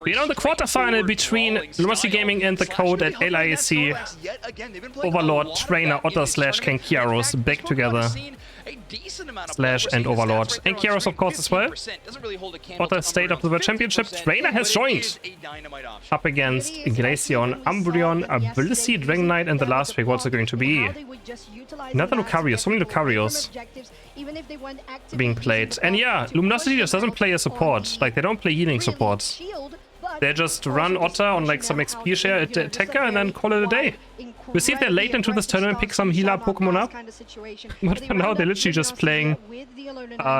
You know, the quarterfinal between Luminosity Gaming and the Code at LAIC. Overlord, Trainer, Otter / King QUARTERFINAL back together. / and Overlord. And QUARTERFINAL of course as well. Otter stayed up to the World Championship. Trainer has joined. Up against Glaceon, Umbreon, Ability, Dragon Knight, and the last pick, what's it going to be? Another Lucario, so many Lucarios being played. And yeah, Luminosity just doesn't play a support. Like, they don't play healing support. They just run Otter on like some XP share at the attacker and then call it a day. We'll see if they're late into this tournament, pick some healer Pokemon up. But for now, they're literally just playing.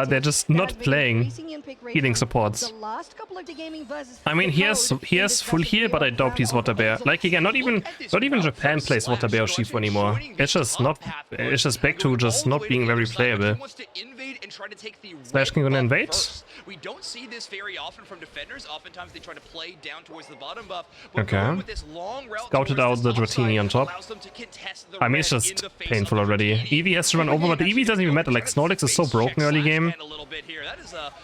They're just not playing healing supports. I mean, he has full heal, but I doubt he's Water Bear. Like again, not even Japan plays Water Bear or Shifu anymore. It's just not. It's just back to just not being very playable. Slash King gonna invade. We don't see this very often from defenders. Oftentimes they try to play down towards the bottom buff. Okay. Scouted out the Dratini on top. I mean, it's just painful already. Eevee has to run over, but the Eevee doesn't even matter. Like, Snorlax is so broken early game.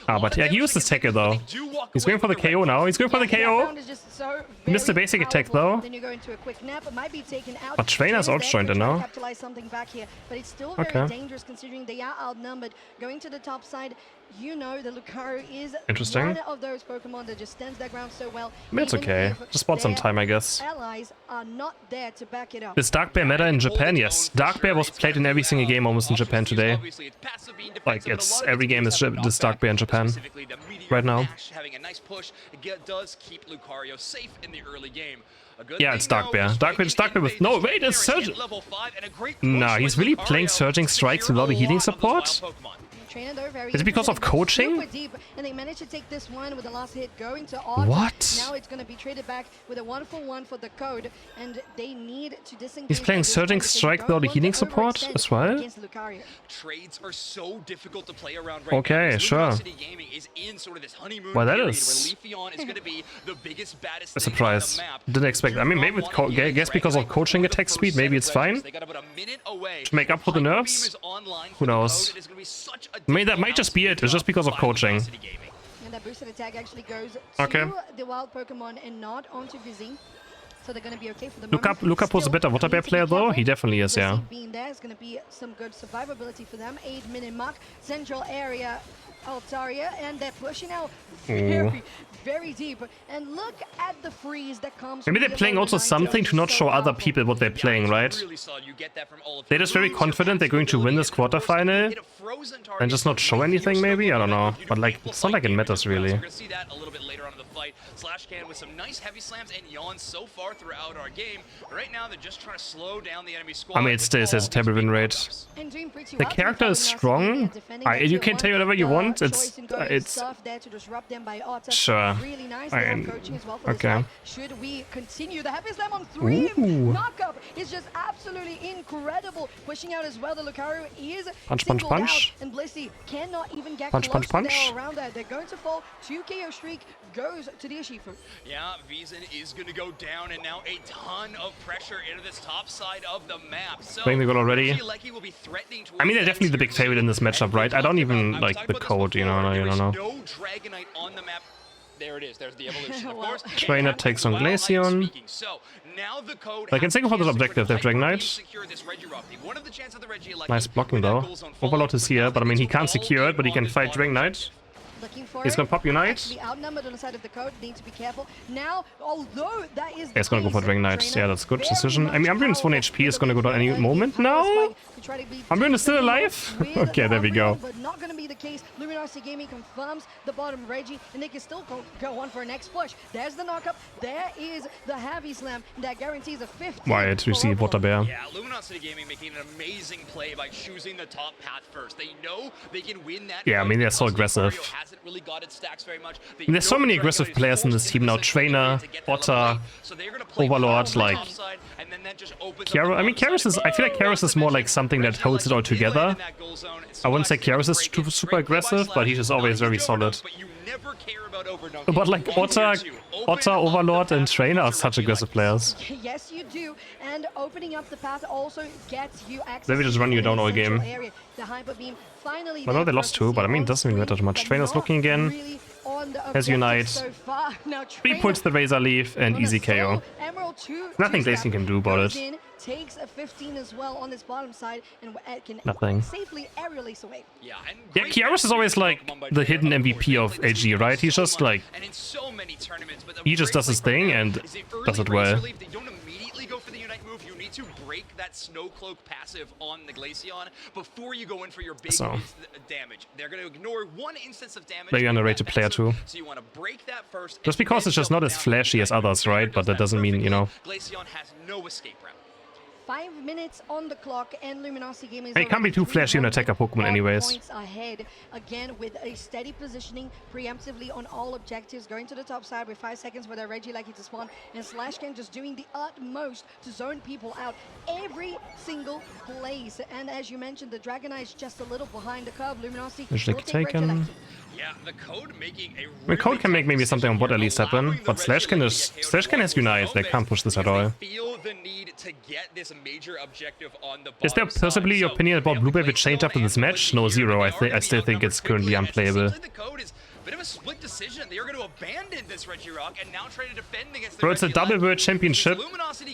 But yeah, he used his tackle though. He's going for the KO now. He's going for the KO. He missed the basic attack though. But Trainer's outjoined it now. Okay. Going to the top side, you know the Lucario is interesting. One of those Pokemon that just stands their ground so well. I mean, it's okay. Just spot some time, I guess. Allies are not there to back it up. Does Dark Bear matter in Japan? Yes. Dark Bear was played in every single game almost in Japan today. Like, it's every game is this Dark Bear in Japan right now. Yeah, it's Dark Bear. Dark Bear with... No, wait, it's Surging... Nah, he's really playing Surging Strikes without a healing support? Is it because of coaching? What? Now it's going to be traded back with a 1-for-1 for the Code, and they need to disengage. He's playing Surging Strike without a healing support as well? Trades are so difficult to play around right okay, now. Sure. Well, that is a surprise. Didn't expect. I mean, maybe with I guess because of coaching attack speed, maybe it's fine to make up for the nerfs. Who knows? I mean, that might just be it. It's just because of coaching. And that boosted attack actually goes to the wild Pokemon and not onto Vizzy. So they're going to be okay for the moment. Lucapo's a better Water Bear player though. He definitely is, yeah. Being there is going to be some good survivability for them. 8-minute mark, central area, Altaria, and they're pushing out very deep. And look at the freeze that comes. Maybe they're playing also something to not show other people what they're playing, right? They're just very confident they're going to win this quarterfinal and just not show anything, maybe? I don't know. But like, it's not like it matters really. Slashcan with some nice heavy slams and yawns so far throughout our game. Right now, they're just trying to slow down the enemy squad. I mean, it still says a table win rate. The character is strong. You can tell whatever you want. It's sure. Okay. Should we continue? The heavy slam on 3. Knockup is just absolutely incredible. Pushing out as well. The Lucario is punch. And Blissey cannot even get punch. around that. They're going to fall. 2 KO streak goes to the Ishifu. Yeah, Vizen is going to go down, and now a ton of pressure into this top side of the map. So playing the goal already. I mean, they're definitely the big favorite in this matchup, right? I don't even like the Code, you know. I don't know. No Dragonite on the map. There it is. There's the evolution, of course. Trainer takes on Glaceon. I can think of the objective, they have Dragonite. Nice blocking though. Overlord is here, but I mean, he can't secure it, but he can fight Dragonite. He's gonna pop Unite. He's gonna go for Dragonite. Yeah, that's good decision. I mean, Umbreon's 1 HP is gonna go down any moment now. Umbreon is still alive? Okay, there we go. But not gonna be the case. Luminosity Gaming confirms the bottom Reggie, and they can still go on for a next push. There's the knockup. There is the heavy slam. That guarantees a 50. Wyatt receive Water Bear. Yeah, Luminosity Gaming making an amazing play by choosing the top path first. They know they can win that. Yeah, I mean, they're so aggressive. Really got its stacks very much. There's so many aggressive players in this team now. Trainer, Otter, Overlord, like QUARTERFINAL. I mean, QUARTERFINAL is. I feel like QUARTERFINAL is more like something that holds it all together. I wouldn't say QUARTERFINAL is super aggressive, but he's just always very solid. But like Otter, Overlord, and Trainer are such aggressive players. Yes, you do. And opening up the path also gets you access. They will just run you down all game. The Hyper Beam finally. Well, no, they lost 2, but I mean, it doesn't really matter too much. Trainer's looking again. on the Has Unite. so far. Now, 3 puts the Razor Leaf and easy KO. Emerald 2 Nothing LAIC can do about goes it. in, takes a 15 as well on this bottom side and can Nothing. safely aerial ace away. Yeah, and Yeah, QUARTERFINAL is always like the hidden MVP of AG, right? He's just like, and in so many tournaments, but he just does his thing and does it well. They don't immediately go for the Unite move. You need to break that Snow Cloak passive on the Glaceon before you go in for your big damage. They're going to ignore one instance of damage. Very underrated player too. So you want to break that first. Just because it's just not as flashy as others, right? But that doesn't mean, you know. Glaceon has no escape route. 5 minutes on the clock, and Luminosity Gaming is It can't be too flashy on attacker Pokemon anyways. points ahead, again with a steady positioning preemptively on all objectives, going to the top side with 5 seconds for their Regieleki to spawn, and Slashcan just doing the utmost to zone people out every single place. And as you mentioned, the Dragonite is just a little behind the curve. Luminosity will take taken. Regieleki. Yeah, the Code making a I mean, Code can make maybe something on bot at least happen, but Slashcan has Unite. They can't push this at all. Feel the need to get this major objective on the Is there possibly your opinion about Blueberry will change after this match? No, zero. I still think it's currently unplayable. Bit of a split decision. They are going to abandon this Regirock and now try to defend against the Bro, it's a double world championship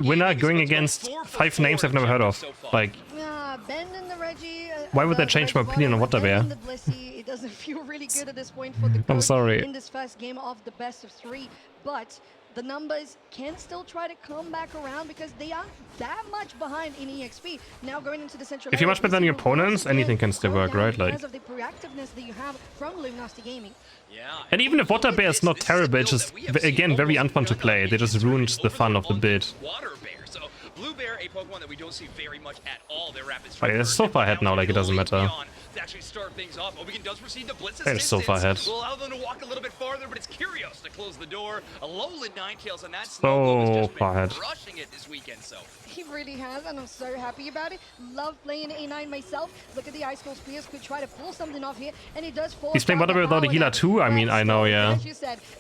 winner going against 5 names I've never heard of. Like, Abandon the Reggie, why would that change my opinion on Waterbear? It doesn't feel really good at this point for the Code I'm sorry. in this first game of the best of 3, but the numbers can still try to come back around because they aren't that much behind in EXP. Now going into the central if you're much better than your opponents, anything can still work, right? Like, because of the proactiveness that you have from Luminosity Gaming. Yeah, and even if Waterbear is not terrible, it's just, again, very unfun to play. They just ruined the fun of the build. Blue Bear, a Pokemon that we don't see very much at all. Their rapid But it's so far ahead now, like it doesn't matter. To actually start things off. Obigen does receive the blitz They're so far ahead. will allow them to walk a little bit farther, but it's QUARTERFINAL to close the door. A Alolan 9 kills, and that's so far ahead. Rushing it this weekend. So he really has, and I'm so happy about it. Love playing A9 myself. Look at the Ice Cold Spears, could try to pull something off here, and he does fall. He's playing Waterbear without a healer too? I mean, I know, yeah.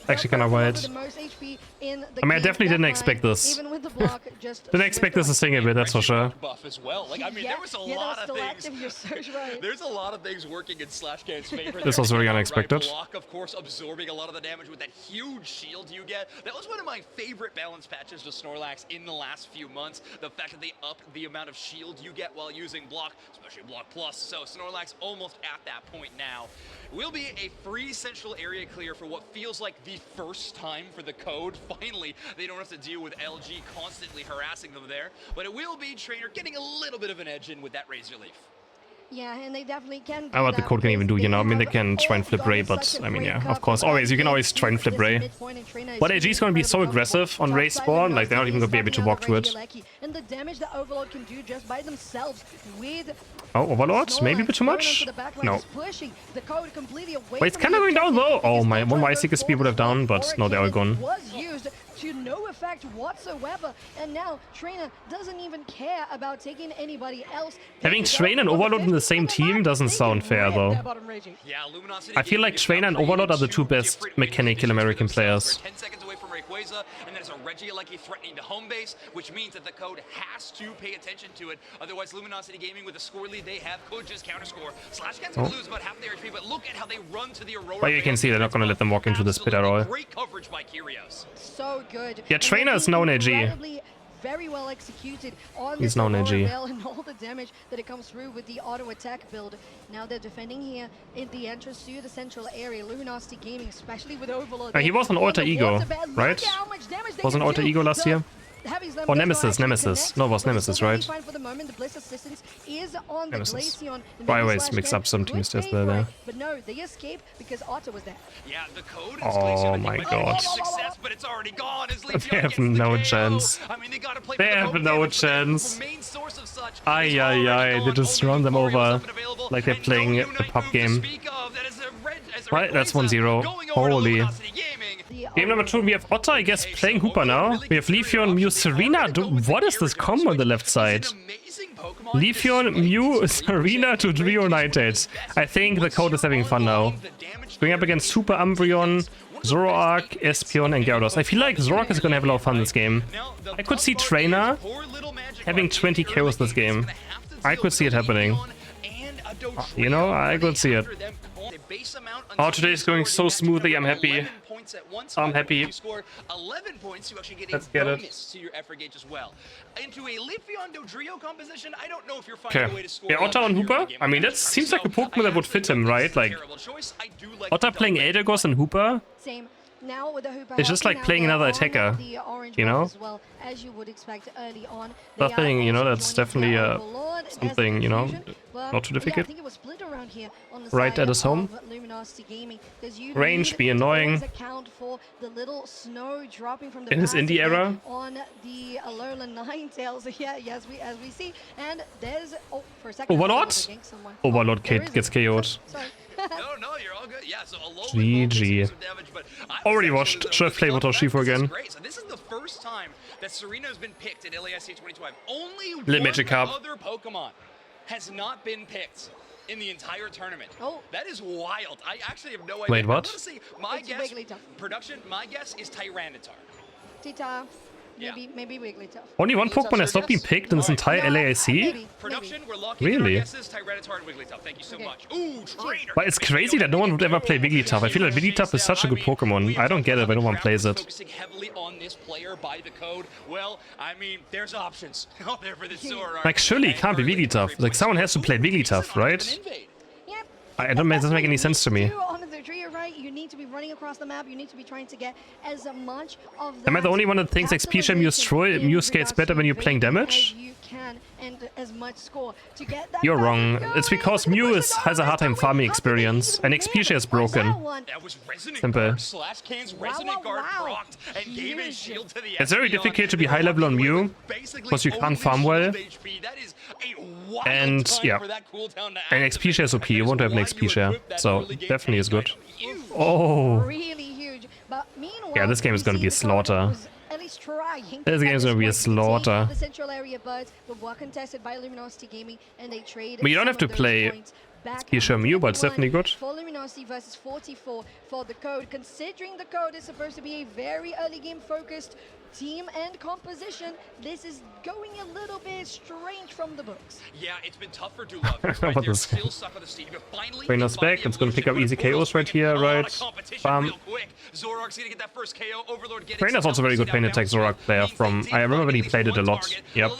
Actually kind of wild. I mean, I definitely didn't expect this. Didn't expect this to sing a bit, that's for sure. Buff as well. Like, I mean, there was a lot of things. You're so right. There's a lot of things working in Slashcan's favor. This was very unexpected. Block, of course, absorbing a lot of the damage with that huge shield you get. That was one of my favorite balance patches to Snorlax in the last few months. The fact that they upped the amount of shield you get while using Block, especially Block Plus. So Snorlax almost at that point now. Will be a free central area clear for what feels like the first time for the Code. Finally, they don't have to deal with LG constantly harassing them there. But it will be Trainer getting a little bit of an edge in with that Razor Leaf. Yeah, and they definitely can. I what the Code can even do, you know. I mean, they can try and flip Ray, but I mean, yeah, of course, you can always try and flip Ray. But AG is going to be so aggressive on Ray spawn, like they're not even going to be able to walk through it. And the damage that Overlord can do just by themselves with oh, Overlord? Maybe a bit too much? No. Wait, it's kind of going down though. Oh my, one my Seeker speed would have done, but no, they're all gone. To no effect whatsoever, and now Trainer doesn't even care about taking anybody else. Having Trainer and Overlord in the same team doesn't sound fair though. Yeah, Luminosity I feel like Trainer and Overlord are the two best mechanical American players. 10 seconds away from Rayquaza, and there's a Regieleki threatening to home base, which means that the Code has to pay attention to it. Otherwise, Luminosity Gaming with the score lead they have could just counterscore. Slashcan's gonna lose about half their HP, but look at how they run to the Aurora. But you can see they're not gonna let them walk into this pit at all. Great coverage by QUARTERFINAL. So good. Yeah, Trainer is known AG. Very well executed on He's known AG. And all the damage that it comes through with the auto attack build. Now they're defending here in the entrance to the central area. Luminosity Gaming, especially with Overlord. He was an alter ego, right? Was an alter ego last year? Or Nemesis. No, it was Nemesis, right? Nemesis. I always mix up some teams just there. But no, they escape because Otto was there. Yeah, the Code is oh my god. Success, but it's already gone. They have no chance. I mean, they have no chance. Ay, they just run them over like they're playing a pub game. Right, that's 1-0. Holy. Game number 2, we have Otta, I guess, playing Hooper now. We have Leafeon, Mew, Serena. What is this combo on the left side? Leafeon, Mew, Serena to Trio Nightates. I think the Code is having fun now. Going up against Super Umbreon, Zoroark, Espeon, and Gyarados. I feel like Zoroark is gonna have a lot of fun this game. I could see Trainer having 20 KOs this game. I could see it happening. You know, I could see it. base amount. Oh, today is going so smoothly. I'm happy. 11 points at once. I'm happy. If you score 11 points, you actually get Let's a get it. bonus to your effort gauge as well. Into a Leafeon Dodrio composition, I don't know if you're finding Okay. a way to score. Yeah, Otter on Hooper? I mean, that seems like a Pokemon that would fit him, right? Like, Otter playing Eldegoss and Hooper? Same. Now with the Hooper It's just like helping, playing now another they're on attacker, the orange you buff know? as well, as you would expect early on. They Nothing, are you know, also that's joining definitely the Overlord as something, the you know, confusion, but not too yeah, difficult. I think it was split around here on the Right side at his home. of Luminosity Gaming, 'cause you Range need be to annoying. always account for the little snow dropping from the In his passive indie there era. on the Alolan Ninetales. Yeah, yes, as we see, and there's for a second. Overlord? Overlord There gets KO'd. Sorry. No, you're all good. Yeah, so GG. Already watched Chef Play with Shifu again. So this is the first time that Serena's been picked at LAIC 2025. Only Lit one Magic Cup. other Pokemon has not been picked in the entire tournament. Oh. That is wild. I actually have no idea. Wait, what? I'm gonna say my It's guess, Wigglytuff. production, my guess is Tyranitar. Tita, Yeah. maybe Wigglytuff. Only one Pokemon has not been picked in this entire LAIC? Maybe. Production, we're locking in our Really? guesses, Tyranitar and Wigglytuff. Thank you so Okay. much. Ooh, Trainer. But it's crazy that no one would ever play Wigglytuff. I feel like Wigglytuff is such a good Pokemon. I don't get it when no one plays it. Focusing heavily on this player by the code. Well, I mean, there's options out there for this Zoroark. Like, surely it can't be Wigglytuff. Like, someone has to play Wigglytuff, right? Yep. I don't. It doesn't make any sense to me. On the tree, right? You need to be running across the map. You need to be trying to get as much of Am I the only one that thinks XP Sham Mew scales better when you're playing damage? You can and as much score to get that. You're back wrong. going. It's because Mew has a hard time farming experience, and XP Share is broken. That was Resonant Simple. Guard. Slashcan's Resonant Guard procced and gave his shield to the It's very Espeon. difficult to be high level on Mew, Basically because you can't only farm well. shield HP. That is a wild And, time yeah. for that cooldown to And activate. XP Share is OP. You won't have an Why XP you Share, equip that so early game definitely is good. Huge. Oh, Really huge. But meanwhile, yeah, this game is gonna be a we see the code slaughter. was at least trying. This game is gonna be a At this point, slaughter. the central area birds were contested by Luminosity Gaming, and they trade. But you don't some have to of those play points back XP Share and Mew, but it's 41 definitely good. For Luminosity versus 44 for the code. Considering the code is supposed to be a very early game focused team and composition, this is going a little bit strange from the books. Yeah, it's been tough for Dulove. What Right, they're this? still stuck on the Steve. Finally, Trainer's back. It's gonna pick up easy KOs right here, right? Bam. Zoroark's gonna get that first KO. Overlord getting Trainer's also a very good pain attack Zoroark player from... I remember when he played it a lot. Yep.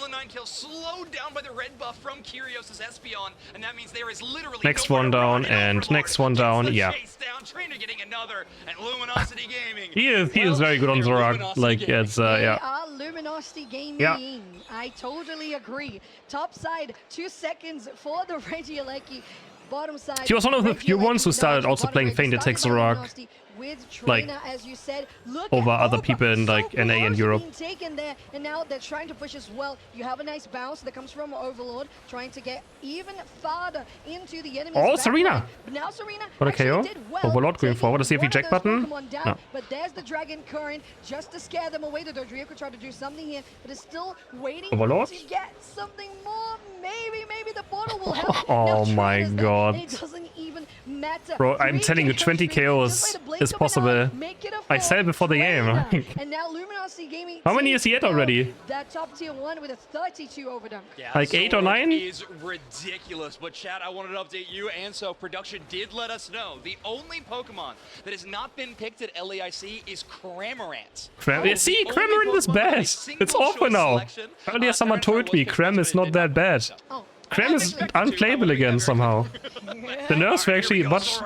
Slowed down by the red buff from Kyrios' Espeon, and that means there is literally Next nowhere one to run, down, and Overlord next one gets down, the yeah. chase down. Trainer getting another, and Luminosity Gaming. He is very good on they're Zoroark. Luminosity Like, Gaming. it's, They yeah. are Luminosity Gaming. Yeah. I totally agree. Top side, 2 seconds for the Regieleki. Bottom side. He was one of the few Regieleki ones who down started to also bottom playing right. Feint Attack Started by Zoroark, Luminosity with like, Trainer, as you said. Look over at other Opa. people in, like, So NA and close Europe. being taken there, and now they're trying to push as well. You have a nice bounce that comes from Overlord, trying to get even farther into the enemy's Oh, back Serena. line. But now Serena What a actually KO. did well, Overlord going taking forward. Let's see if he one of jack those button. Pokemon down, No. but there's the Dragon Current just to scare them away. The Dodrio could try to do something here, but it's still waiting Overlord? to get something more. Maybe the bottle will help. Oh Now, my Trainer's there, God. and it doesn't even matter. Bro, I'm 3 telling you, 20 KOs just by the blink is of an possible. eye, make it a I four. said it before the game. Trainer. And now Luminosity Gaming. How many takes is he at down already? That top tier 1 with a 32 overdone. Yeah, Like 8 or Zoroark 9? is ridiculous, but Chad, I wanted to update you, and so production did let us know the only Pokemon that has not been picked at LAIC is Cramorant. Yeah, see, The only Cramorant is Pokemon bad. with a It's single awful choice now. selection. Earlier someone Tyranitar told was me picked Cram but is it not did that bad. Oh. Cram is Actually, unplayable again somehow. The nerfs were actually much...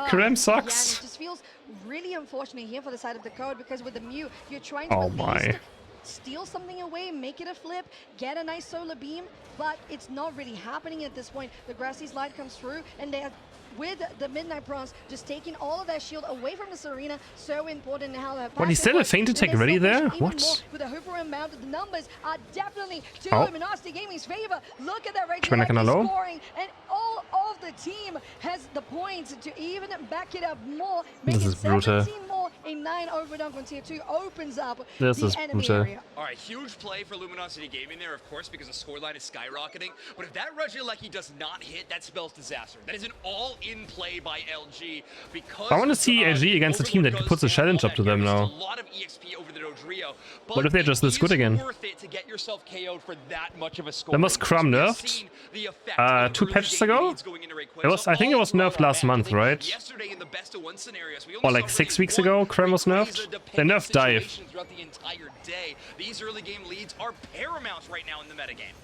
Cram Yeah, sucks. and it just feels really unfortunate here for the side of the code, because with the Mew, you're trying to Oh at my. least steal something away, make it a flip, get a nice solar beam, but it's not really happening at this point. The Grassy Slide comes through, and they're with the Midnight Prawns just taking all of that shield away from the Serena. So important now. What, is there a feint attack ready there? What? With the Hooper amount, the numbers are definitely to Oh. Luminosity Gaming's favor. Look at that Trainer kinda Regieleki low. scoring, and all of the team has the points to even back it up more. Make This it is brutal. 17 more. A 9 overdunk on tier 2 opens up This the is enemy brutal. area. All right, huge play for Luminosity Gaming there, of course, because the scoreline is skyrocketing. But if that Regieleki does not hit, that spells disaster. That is an all-in play by LG, because I wanna see LG against a team that Overlord puts a does challenge all up to that them here. now. Just a lot of EXP over the Dodrio, but What if they're just this good it is again? worth it to get yourself KO'd for that much of a score. Then was Crumb We've nerfed? seen the effect of 2 early patches game ago? leads going into Rayquaza It was, I think it was all nerfed throughout last our month, match. I think right? Yesterday in the best of one scenarios, we Or only like saw 6 really weeks one ago, Crumb was nerfed. They Rayquaza-dependent nerfed Dive. situation throughout the entire day. These early game leads are paramount right now in the metagame.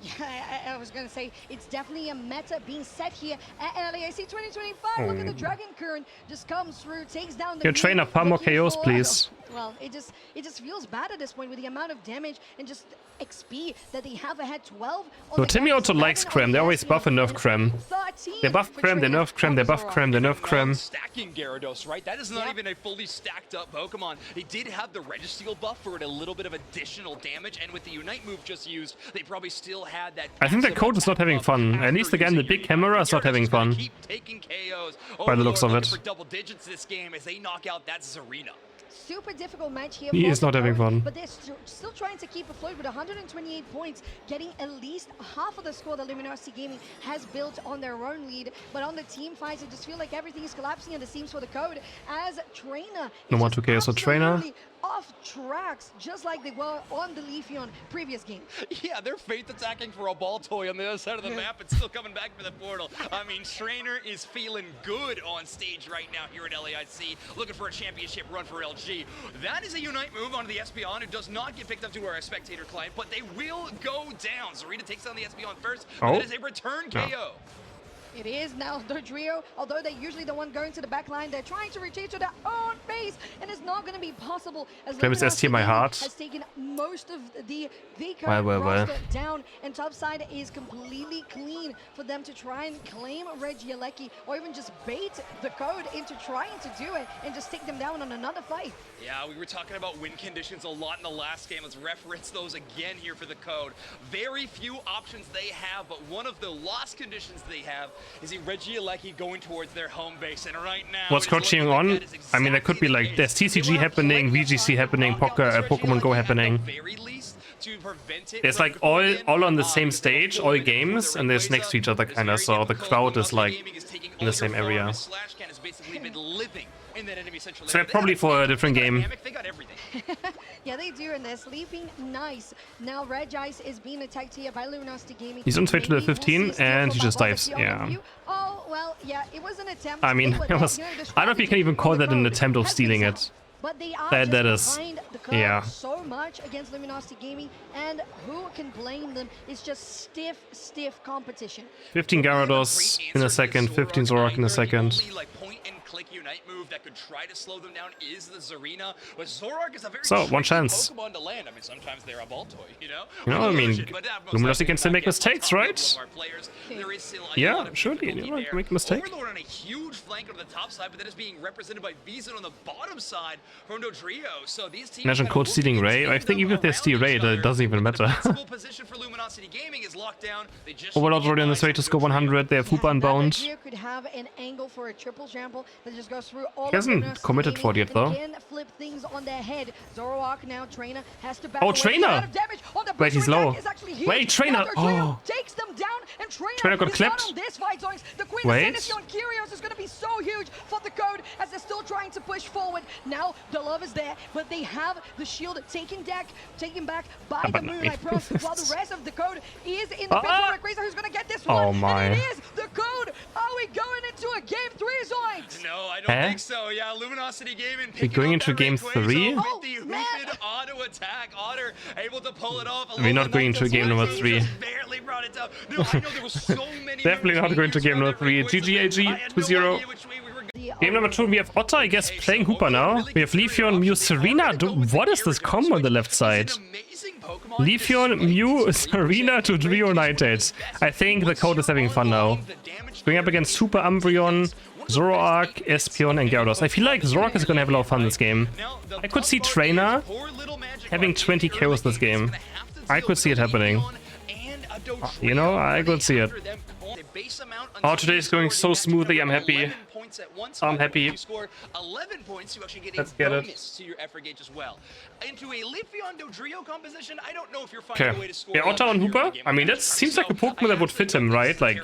Yeah, I was gonna say it's definitely a meta being set here at LAIC 2025. Look at the Dragon Current just comes through, takes down the Your trainer, pump more looking KOs, for- please. Well, it just feels bad at this point with the amount of damage and just XP that they have ahead 12. So Timmy also likes Crem. They always buff and nerf Crem. They buff Crem, they nerf Crem, they buff Crem, they nerf Crem. Stacking Gyarados, right? That is not even a fully stacked up Pokemon. They did have the Registeel buff for it, a little bit of additional damage, and with the Unite move just used, they probably still had that. I think the code is not having fun. At least again, the big camera is not having fun. Keep taking KOs. By the looks of it. For double digits this game as they knock out that Zarina. Super difficult match here. He for is not having Code, fun. But they're still trying to keep afloat with 128 points, getting at least half of the score that Luminosity Gaming has built on their own lead. But on the team fights, it just feels like everything is collapsing and it seems for the Code as Trainer No is more just 2K, so Trainer. absolutely off tracks, just like they were on the Leafeon previous game. Yeah, they're faith attacking for a ball toy on the other side of the map and still coming back for the portal. I mean, Trainer is feeling good on stage right now here at LAIC, looking for a championship run for LG. That is a Unite move onto the Espeon, who does not get picked up to our spectator client, but they will go down. Zarina takes down the Espeon first, but that is a return KO. It is now the trio, although they're usually the one going to the back line. They're trying to retreat to their own base, and it's not going to be possible as Flame is Luminosity ST my Gaming heart. has taken most of the Well. roster down, and topside is completely clean for them to try and claim Regieleki, or even just bait the Code into trying to do it and just take them down on another fight. Yeah, we were talking about win conditions a lot in the last game. Let's reference those again here for the Code. Very few options they have, but one of the lost conditions they have is a Regieleki going towards their home base. And right now, What's coaching on? I mean, there could be like, there's TCG happening, VGC happening, Pokemon Go happening. There's like all on the same stage, all games, and there's next to each other kind of, so the crowd is like in the same area. So they're probably for a different game. They got everything. Yeah, they do, and they're sleeping nice. Now, Regice is being attacked here by Luminosity Gaming. He's on trade to Maybe the we'll see 15, a steal and he from just above dives. the Yeah. overview. Oh, well, yeah, it was an attempt. I mean, They were it was. there, you know, the I don't know if you can even call that an Code attempt of has stealing been it. set, but they are That just is, behind the Code yeah. so much against Luminosity Gaming, and who can blame them? It's just stiff competition. 15 Gyarados in a second, 15 Zoroark in a second. The only, like, point-and-click Unite move that could try to slow them down is the Zarina, but Zoroark is a very So, one tricky chance. Pokemon to land. I mean, sometimes they're a ball toy, you know? You know, I mean, But that most Luminosity likely can still back make up on mistakes, top right? level of our players. There is still a Yeah, lot of surely, difficulty you know, there. make a mistake. Overlord on a huge flank on the top side, but that is being represented by Vizon on the bottom side from Dodrio. So these teams Imagine kind of code stealing working Ray. in I think even if they tandem steal Ray, around each it doesn't even other. The matter. principal position for Luminosity Gaming is locked down. They just Overlord's need to already on get his way by to some score 100. They have Hoopa That unbound. Dodrio could have an angle for a triple trample that just goes through all He hasn't of Luminosity committed Gaming for it yet, and though. Again, flip things on their head. Zoroark now, Trainer has to back Oh, away. Trainer! The amount of damage on the Wait, he's butcher low. attack is actually huge. Wait, Trainer! Now Dodrio Oh. takes them down, and Trainer got is not clipped. on this fight, Zoinks. The Queen Wait. Ascendancy on QUARTERFINAL is going to be so huge for the Code as they're still trying to push forward. Now the love is there, but they have the shield taken back by the but Moonlight no. Pros, while the rest of the Code is in the pit. Ah! Rayquaza who's going to get this Oh one. my. And it is the Code. Are we going into a game 3, Zoinks? No, I don't think so. Yeah, Luminosity Gaming. We're going into game 3? With Oh, the man. Hooped auto attack. Otter able to pull it off. We're not going into game number 3. Barely brought it down. No, I know there was so many. Definitely not going to game number 3. GGAG 2-0. Game number 2, we have Otter, I guess, playing Hoopa now. We have Leafeon, Mew, Serena. What is this combo on the left side? Leafeon, Mew, Serena to Drio Nightates. I think the Code is having fun now. Going up against Super Umbreon, Zoroark, Espeon, and Gyarados. I feel like Zoroark is gonna have a lot of fun this game. I could see Trainer having 20 KOs this game. I could see it happening. You know, I could see it. Oh, today is going so smoothly. I'm happy. I'm happy. Let's get it. To your effort gauge as well. Into a Leafeon Dodrio composition, I don't know if you're finding Okay. a way to score. Yeah, Otter on Hoopa? I mean, that seems like a Pokemon that would fit him, right? Like,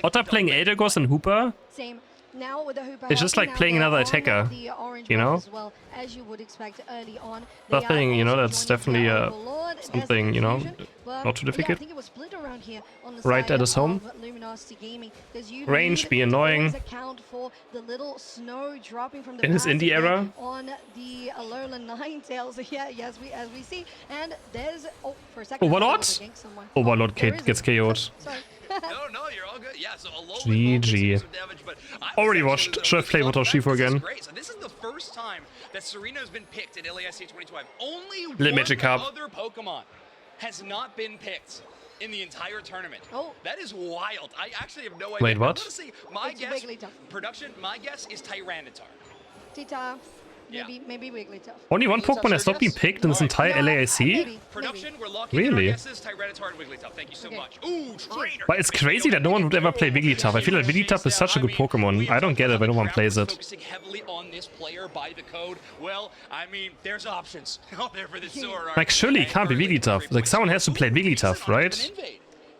Otter playing Eldegoss and Hoopa? Same. Now with the Hooper It's just like helping playing out another on attacker, the orange you know? buff as well, as you would expect early on. They Nothing, are you know, also that's joining definitely the Overlord. There's the something, you know, confusion, but not too yeah, I difficult. think it was split around here on the Right side at his home. of Luminosity Gaming. Because you Range need be to annoying. always account for the little snow dropping from the In his pads indie again era. on the Alola Ninetales. Yeah, yes, as we see. And there's for a second Overlord? I thought there was a gank somewhere. Overlord There gets isn't. KO'd. Sorry. No, you're all good. Yeah, so Alola GG. some damage, but I was Already actually watched the- Chef Play with this Shifu is again. great. So this is the first time that Serena's been picked in LAIC 2025. Only Lit one Magic Cup. other Pokemon has not been picked in the entire tournament. Oh. That is wild. I actually have no idea. Wait, what? I'm gonna say my It's guess, Wigglytuff. production, my guess is Tyranitar. Tita, Yeah. maybe Wigglytuff. Only one Pokemon has not been picked in this entire LAIC? Maybe. Production, we're locking in our Really? guesses, Tyranitar and Wigglytuff. Thank you so Okay. much. Ooh, Trainer. But it's crazy that no one would ever play Wigglytuff. I feel like Wigglytuff is such a good Pokemon. I don't get it when no one plays it. Focusing heavily on this player by the code. Well, I mean, there's options out there for this Zoroark. Like, surely it can't be Wigglytuff. Like, someone has to play Wigglytuff, right?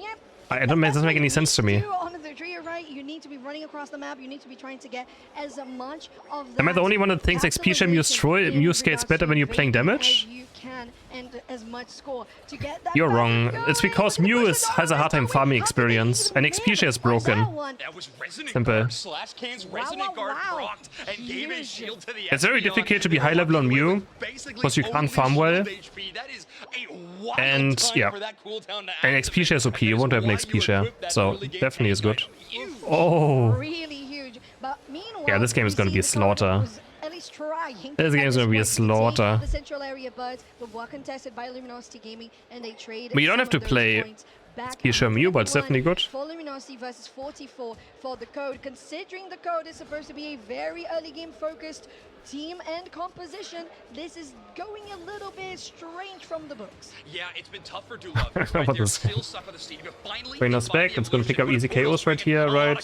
Yep. It doesn't make any sense to me. On the Drea, right? You need to be running across the map. You need to be trying to get as much of that. Am I the only one that thinks XP share Muse skates better when you're playing damage? You can and as much score to get that. You're back wrong. going. It's because Look at the Mew push of has a hard time Overlord. farming How did they experience, even and XP share is miss broken. that one? That was Resonant Simple. Guard. Slash Can's Resonant Guard wow. procced and gave a Huge. shield to the It's very Espeon. difficult to be high level on Mew, Basically because you can't only farm well. shield HP. That is a wild And, time yeah. for that cooldown to And XP share is OP. You won't have an XP share, so definitely is good. Huge. Oh, Really huge. But meanwhile, yeah, this game is gonna we be a see the Cardinals slaughter. was at least trying. This game is gonna be a At this point, slaughter. The central area birds, but were contested by Luminosity Gaming, and they trade. But you don't some have to of those play points back Kisha and Mew, but it's 21 definitely good. For Luminosity versus 44 for the code. Considering the code is supposed to be a very early game focused team and composition, this is going a little bit strange from the books. Yeah, it's been tough for Dulove. What Right? They're is- still stuck on the Steve. Finally, Trainer's back. It's gonna pick up easy KOs right here, right?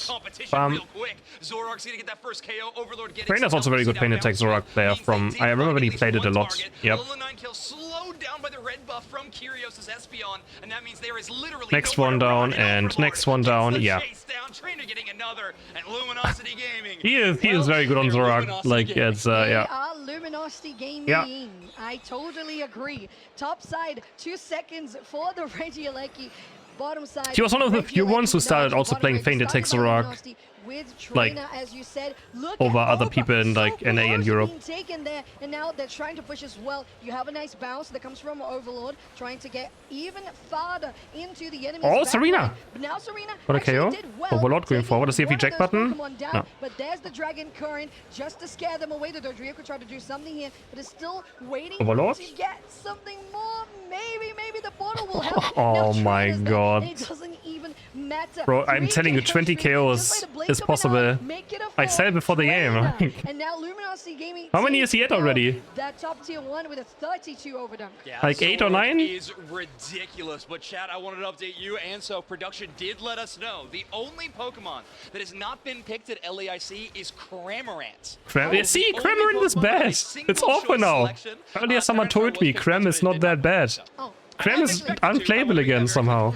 Real quick. Zoroark's gonna get that first KO. Overlord getting Trainer's some also a very help. good pain attack Zoroark player from... I remember when he played it a lot. Yep. Alola 9 kill slowed down by the red buff from Kyrios' Espeon, and that means there is literally Next nowhere one to down run. and Overlord next one gets down, the yeah. chase down. Trainer getting another, and Luminosity Gaming. He is very good on they're Zoroark. Luminosity Like, Gaming. it's, They yeah. are Luminosity Gaming. Yeah. I totally agree. Top side, 2 seconds for the LAIC. Bottom side. He was one of the LAIC few ones who started bottom also playing right, feint started attacks by Zoroark, Luminosity with like, Trainer, as you said. Look over at other Oba. people in, like, So NA and close Europe. being taken there, and now they're trying to push as well. You have a nice bounce that comes from Overlord, trying to get even farther into the enemy's Oh, back Serena. line. But now Serena Got a actually KO? did well, Overlord going taking forward. Let's see if he one of jack those button. Pokemon down, No. but there's the Dragon Current just to scare them away. The Dodrio could try to do something here, but it's still waiting Overlord? to get something more. Maybe the bottle will help. Oh Now my Trainer's there, God. and it doesn't even matter. Bro, I'm 3 telling you, KOs 20 for each, KOs just by the blink is of an possible. eye, make it a I said it before the game. Trainer. And now Luminosity Gaming. How many takes is he at down already? That top tier 1 with a 32 overdone. Yeah, Like 8 or Zoroark 9? is ridiculous, but Chad, I wanted to update you, and so production did let us know the only Pokemon that has not been picked at LAIC is Cramorant. Yeah, see, The only Cramorant is Pokemon bad. with a It's single awful choice now. selection. Earlier someone Tyranitar told was me picked Cram first, is but it not did that not bad. so. Oh. Cram is unplayable again somehow.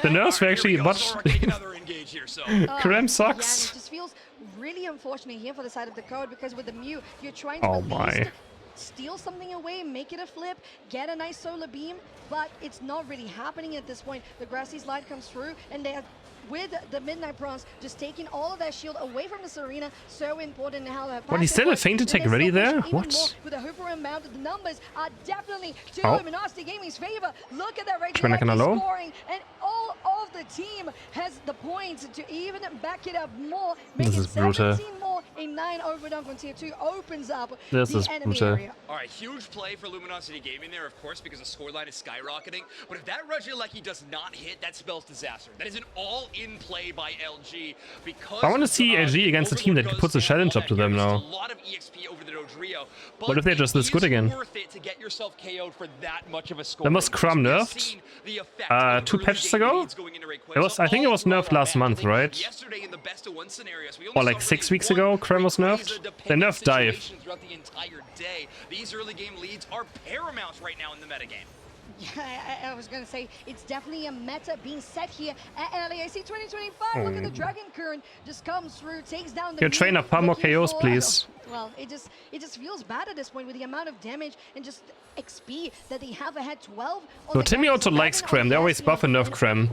The nerfs were actually much... Zoroark getting another engage here, so. Cram Yeah, and sucks. it just feels really unfortunate here for the side of the code, because with the Mew, you're trying to Oh at my. least steal something away, make it a flip, get a nice solar beam, but it's not really happening at this point. The Grassy Slide comes through, and they have, with the Midnight Bronze, just taking all of that shield away from the Serena. So important in how that What, he's passive still a works. feint And attack they ready still push there? even What? more with the Hooper inbound. The numbers are definitely to Oh. Luminosity Gaming's favor. Look at that right Trainer kinda low. scoring, and all of the team has the points to even back it up more. Make This it is brutal. 17 more. A 9 overdunk on tier 2 opens up This the is enemy brutal. area. All right, huge play for Luminosity Gaming there, of course, because the scoreline is skyrocketing. But if that Regieleki does not hit, that spells disaster. That is an all-in play by LG. Because I wanna see LG against a team that Overlord puts a goes challenge all up to that them here. now. There's a lot of EXP over the Dodrio. What if they're just this good again? Worth it to get yourself KO'd for that much of a score. When was Crum nerfed? 2 patches ago? I think it was nerfed last month, right? Yesterday in the best of 1 scenario, so we Or only like saw 6 really weeks one ago, Cram was crazy nerfed. They dependent nerfed Dive. situation throughout the entire day. These early game leads are paramount right now in the metagame. Yeah, I was going to say, it's definitely a meta being set here at LAIC 2025. Look at the Dragon Current just comes through, takes down the Your trainer, farm more KOs, please. Well, it just feels bad at this point with the amount of damage and just XP that they have ahead 12. So Timmy also likes Krem. They always buff and nerf Krem.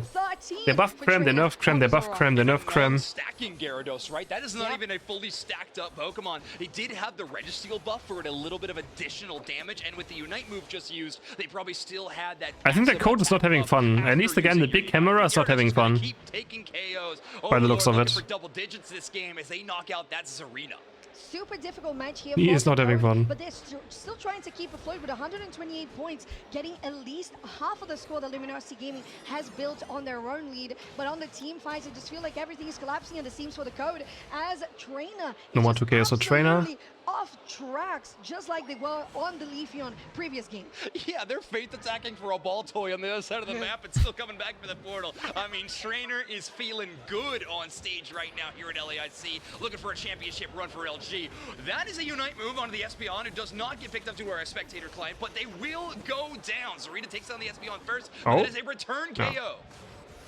They buff Krem, they nerf Krem, they buff Krem, they nerf Krem. Stacking Gyarados, right? That is not even a fully stacked up Pokemon. They did have the Registeel buff for it, a little bit of additional damage, and with the Unite move just used, they probably still had that. I think the code is not having fun. At least again, the big camera is not having fun. Keep taking KOs. By the looks of it. For double digits this game as they knock out that Zarina. Super difficult match here. He is not having fun. But they're still trying to keep afloat with 128 points, getting at least half of the score that Luminosity Gaming has built on their own lead. But on the team fights, it just feels like everything is collapsing and the seams for the code as Trainer No more 2K, so Trainer off tracks, just like they were on the Leafeon previous game. Yeah, they're faith attacking for a ball toy on the other side of the map and still coming back for the portal. I mean, Trainer is feeling good on stage right now here at LAIC, looking for a championship run for LG. That is a Unite move onto the Espeon, who does not get picked up to our spectator client, but they will go down. Zarina takes down the Espeon first, but that is a return KO.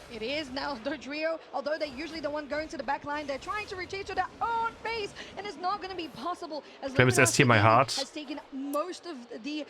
It is now the trio, although they're usually the one going to the back line. They're trying to retreat to their own base, and it's not going to be possible as ST my heart has taken most of the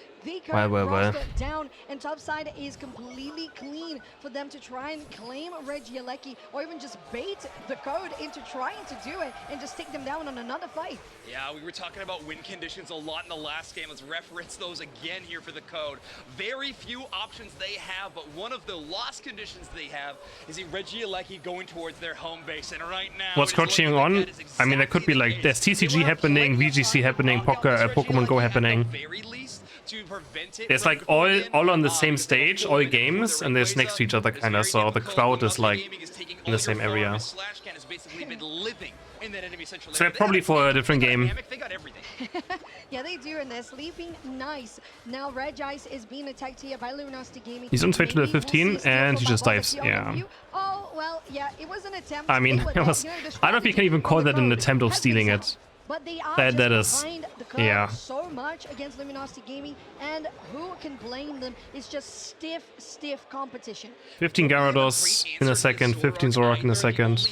well. roster down, and topside is completely clean for them to try and claim Regieleki, or even just bait the code into trying to do it and just take them down on another fight. Yeah, we were talking about win conditions a lot in the last game. Let's reference those again here for the code. Very few options they have, but one of the lost conditions they have is a Regieleki going towards their home base, and right now what's crouching on? I mean, there could be like there's TCG happening, VGC happening, Pokemon Go happening. There's like all on the same stage, all games, and there's next to each other kind of, so the crowd is like in the same area. So they're probably for a different game. Yeah, they do, and they're sleeping nice. Now Regice is being attacked here by Luminosity Gaming. He's on straight to the 15 and he just dives. Yeah. Oh, well, yeah, it was an attempt. I mean, it was, I don't know if you can even call that an attempt of stealing it. But they are that is, yeah. So much against Luminosity Gaming, and who can blame them? It's just stiff competition. 15 Gyarados in a second, 15 Zoroark in a second.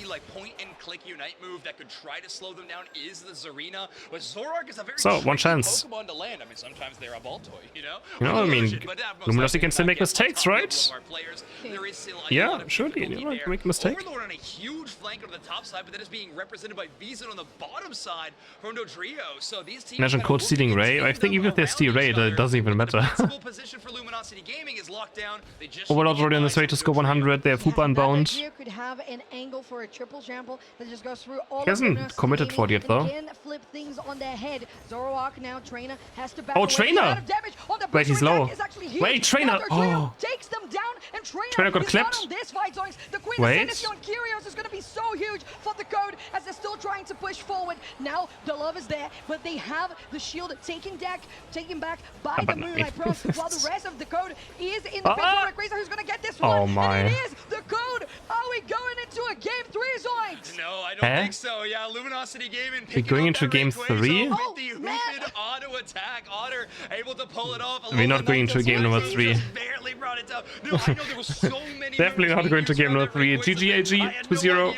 Click Unite move that could try to slow them down is the Zarina, but Zoroark is a very so one chance. Pokemon to land. I mean, sometimes they're a ball toy, you know. I mean, Luminosity can still make mistakes, right? Yeah, surely, you know, make a mistake. Overlord on a huge flank on the top side, but that is being represented by Vizon on the bottom side from Dodrio. So these teams imagine code stealing Ray. I think even if they steal Ray, it doesn't even matter. Position for Luminosity Gaming is locked down. They just Overlord's already on his way to score 100. They have Hoopa unbound. Could have an angle for a triple trample that just goes through all. He hasn't committed for it yet, though. Flip things on their head. Zoroark now, Trainer has to oh, Trainer! Wait, he's low. Wait, Trainer! Oh! Takes them down, and Trainer got clipped. The Queen Wait. of QUARTERFINAL is going to be so huge for the code as they're still trying to push forward. Now the love is there, but they have the shield taken back by the Moonlight Pros, while the rest of the code is in the picture. Razor, who's going to get this one? Oh my! And it is the code. Are we going into a game 3, Zoinks? No, I don't think so. Yeah, Luminosity Gaming. We're going into game 3. Oh, the Hoofed auto attack. Otter able to pull it off. We're not going into game number 3. Barely brought it down. No, I know there was so many. Definitely not going to game number 3. GGAG 2-0.